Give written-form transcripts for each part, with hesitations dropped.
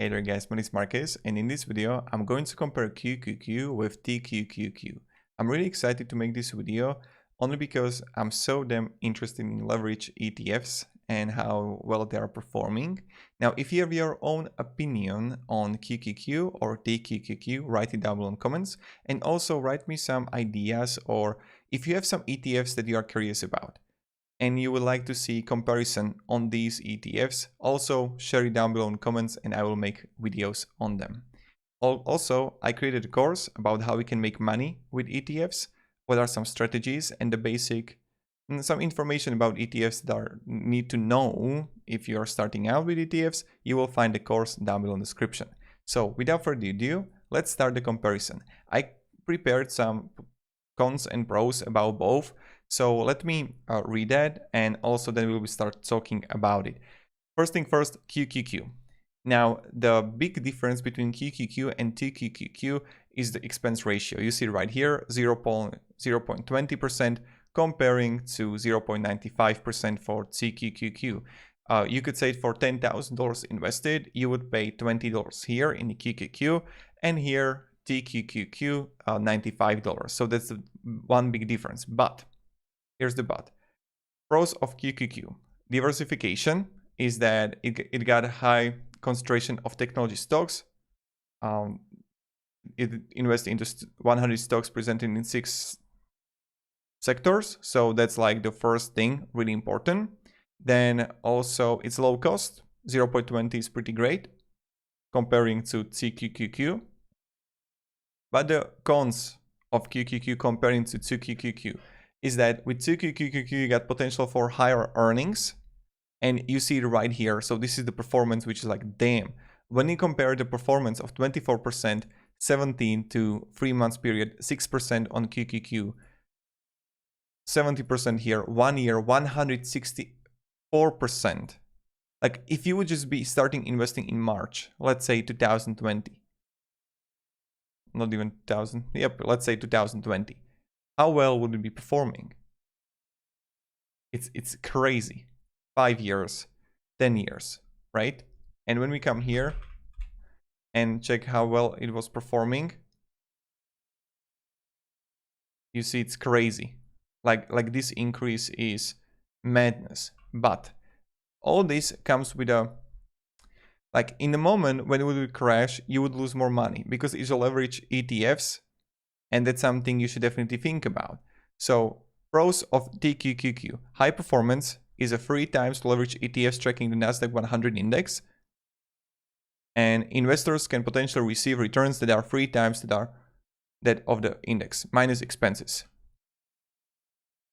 Hey there guys, my name is Marcus, and in this video I'm going to compare Qqq with TQQQ. I'm really excited to make this video only because I'm so damn interested in leverage ETFs and how well they are performing. Now if you have your own opinion on Qqq or TQQQ, write it down below in comments, and also write me some ideas or if you have some ETFs that you are curious about and you would like to see comparison on these ETFs, also share it down below in comments and I will make videos on them. Also, I created a course about how we can make money with ETFs, what are some strategies and the basic, some information about ETFs that are need to know if you are starting out with ETFs. You will find the course down below in the description. So without further ado, let's start the comparison. I prepared some cons and pros about both. So let me read that, and also then we will start talking about it. First thing first, QQQ. Now, the big difference between QQQ and TQQQ is the expense ratio. You see right here, 0.20% comparing to 0.95% for TQQQ. You could say for $10,000 invested, you would pay $20 here in the QQQ, and here TQQQ $95. So that's the one big difference. But here's the but. Pros of QQQ. Diversification is that it got a high concentration of technology stocks. It invests into 100 stocks presented in 6 sectors. So that's like the first thing, really important. Then also it's low cost. 0.20 is pretty great comparing to TQQQ. But the cons of QQQ comparing to TQQQ is that with TQQQ you got potential for higher earnings, and you see it right here. So this is the performance, which is like, damn. When you compare the performance of 24%, 17 to 3 months period, 6% on QQQ, 70% here, 1 year, 164%. Like if you would just be starting investing in March, let's say 2020, not even 2000, yep, let's say 2020. How well would it be performing? It's crazy. 5 years, 10 years, right? And when we come here and check how well it was performing, you see it's crazy. Like this increase is madness. But all this comes with a, like in the moment when it would crash, you would lose more money because it's a leverage ETFs. And that's something you should definitely think about. So pros of TQQQ. High performance is a 3 times leverage ETFs tracking the Nasdaq 100 index. And investors can potentially receive returns that are 3 times that of the index, minus expenses.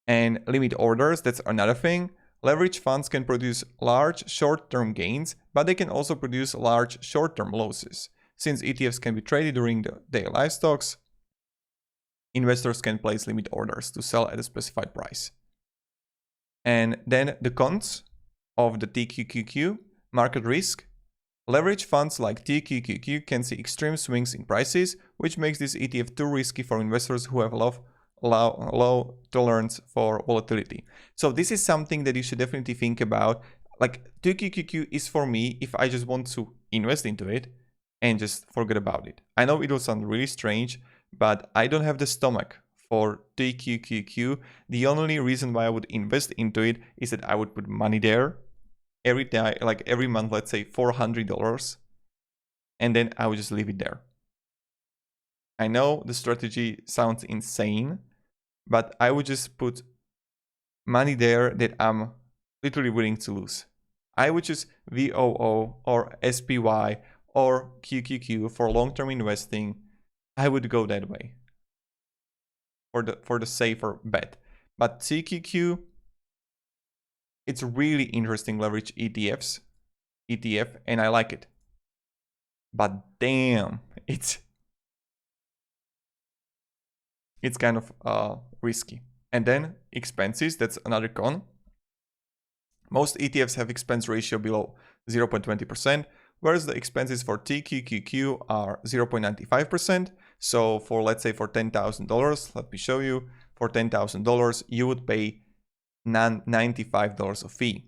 And limit orders, that's another thing. Leverage funds can produce large short-term gains, but they can also produce large short-term losses. Since ETFs can be traded during the daily live stocks, investors can place limit orders to sell at a specified price. And then the cons of the TQQQ, market risk. Leverage funds like TQQQ can see extreme swings in prices, which makes this ETF too risky for investors who have low tolerance for volatility. So this is something that you should definitely think about. Like TQQQ is for me if I just want to invest into it and just forget about it. I know it will sound really strange, but I don't have the stomach for TQQQ. The only reason why I would invest into it is that I would put money there every day, like every month, let's say $400, and then I would just leave it there. I know the strategy sounds insane, but I would just put money there that I'm literally willing to lose. I would choose VOO or SPY or QQQ for long-term investing. I would go that way for the safer bet. But TQQ, it's really interesting leverage ETF, and I like it. But damn, it's kind of risky. And then expenses, that's another con. Most ETFs have expense ratio below 0.20%, whereas the expenses for TQQQ are 0.95%. So for, let's say, for $10,000, let me show you, for $10,000, you would pay $95 of fee.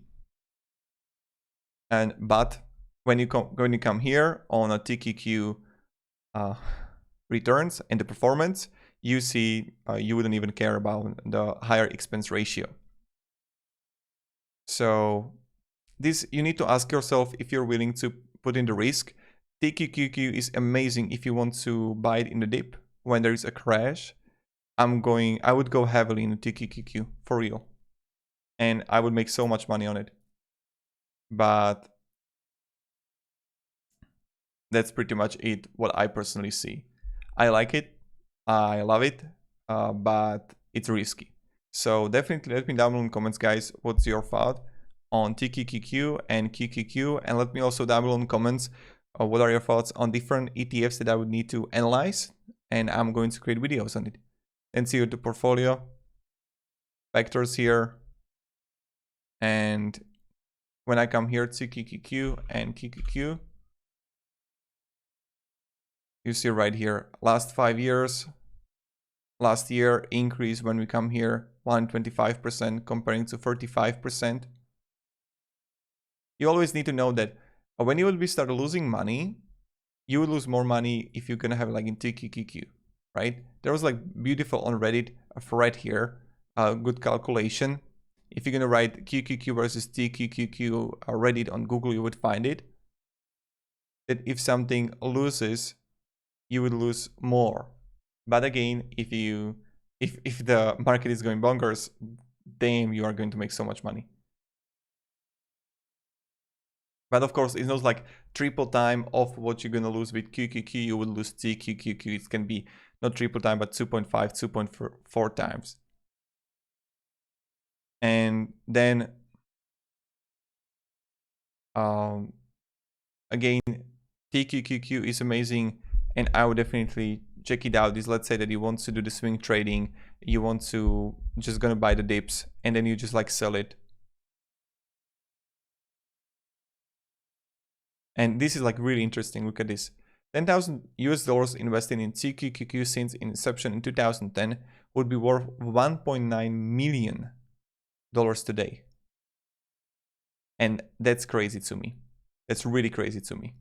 But when you come here on a TQQ returns and the performance, you see you wouldn't even care about the higher expense ratio. So this, you need to ask yourself if you're willing to put in the risk. TQQQ is amazing if you want to buy it in the dip when there is a crash. I would go heavily in the TQQQ for real, and I would make so much money on it. But that's pretty much it, what I personally see. I like it, I love it, but it's risky. So definitely let me down below in the comments, guys, what's your thought on TQQQ and Qqq, and let me also down below in the comments what are your thoughts on different ETFs that I would need to analyze, and I'm going to create videos on it. And see the portfolio factors here, and when I come here to TQQQ and Qqq, you see right here, last 5 years, last year increase when we come here, 125% comparing to 35%. You always need to know that when you will be start losing money, you will lose more money if you're gonna have like in TQQQ, right? There was like beautiful on Reddit a thread here, a good calculation. If you're gonna write Qqq versus TQQQ Reddit on Google, you would find it. That if something loses, you would lose more. But again, if the market is going bonkers, damn, you are going to make so much money. But of course, it's not like triple time of what you're gonna lose with QQQ, you will lose TQQQ. It can be not triple time, but 2.5, 2.4 times. And then again, TQQQ is amazing, and I would definitely check it out. Is, let's say that you want to do the swing trading, you want to just gonna buy the dips, and then you just like sell it. And this is like really interesting. Look at this. $10,000 invested in TQQQ since inception in 2010 would be worth $1.9 million today. And that's crazy to me. That's really crazy to me.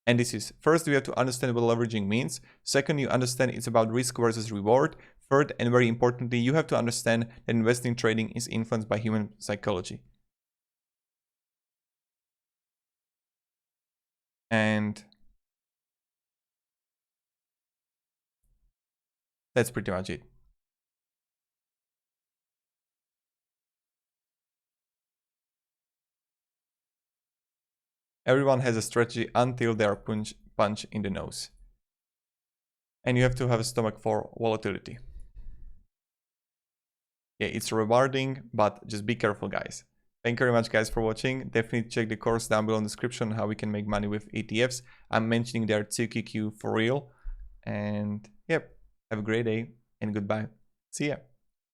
And this is, first, we have to understand what leveraging means. Second, you understand it's about risk versus reward. Third, and very importantly, you have to understand that investing trading is influenced by human psychology. And that's pretty much it. Everyone has a strategy until they are punched in the nose. And you have to have a stomach for volatility. Yeah, it's rewarding, but just be careful, guys. Thank you very much, guys, for watching. Definitely check the course down below in the description how we can make money with ETFs. I'm mentioning their TQQ for real. And yep, have a great day and goodbye. See ya.